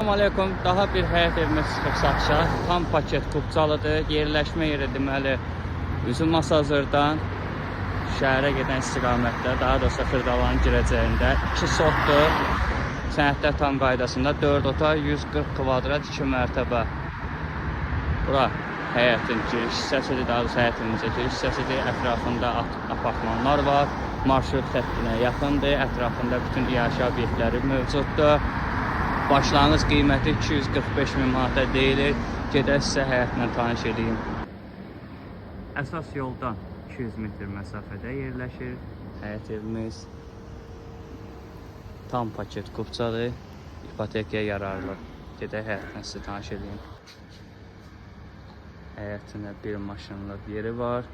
Assalamualaikum. Daha bir həyət evimiz çıxıb satışa. Tam paket Kubcalıdır. Yerləşmə yeri deməli üzüm Masazırdan şəhərə gedən istiqamətdə, daha doğrusu Xırdalanın girəcəyində 2 sotdur. Sənədlər tam qaydasında 4 otaq, 140 kvadrat, 2 mərtəbə. Bura həyətin giriş hissəsidir, daha doğrusu həyətimizə giriş hissəsidir. Ətrafında apartmanlar var. Marşrut xəttinə yaxındır. Ətrafında bütün iaşə obyektləri mövcuddur. Başlanğıc qiyməti 245 min manata deyilir. Gedək sizə həyətlə tanış edeyim. Əsas yoldan 200 metr məsafədə yerləşir həyət evimiz. Tam paket Kubcadır. İpotekaya yararlı. Gedək həyətlə sizə tanış edeyim. Həyətində bir maşınlıq yeri var.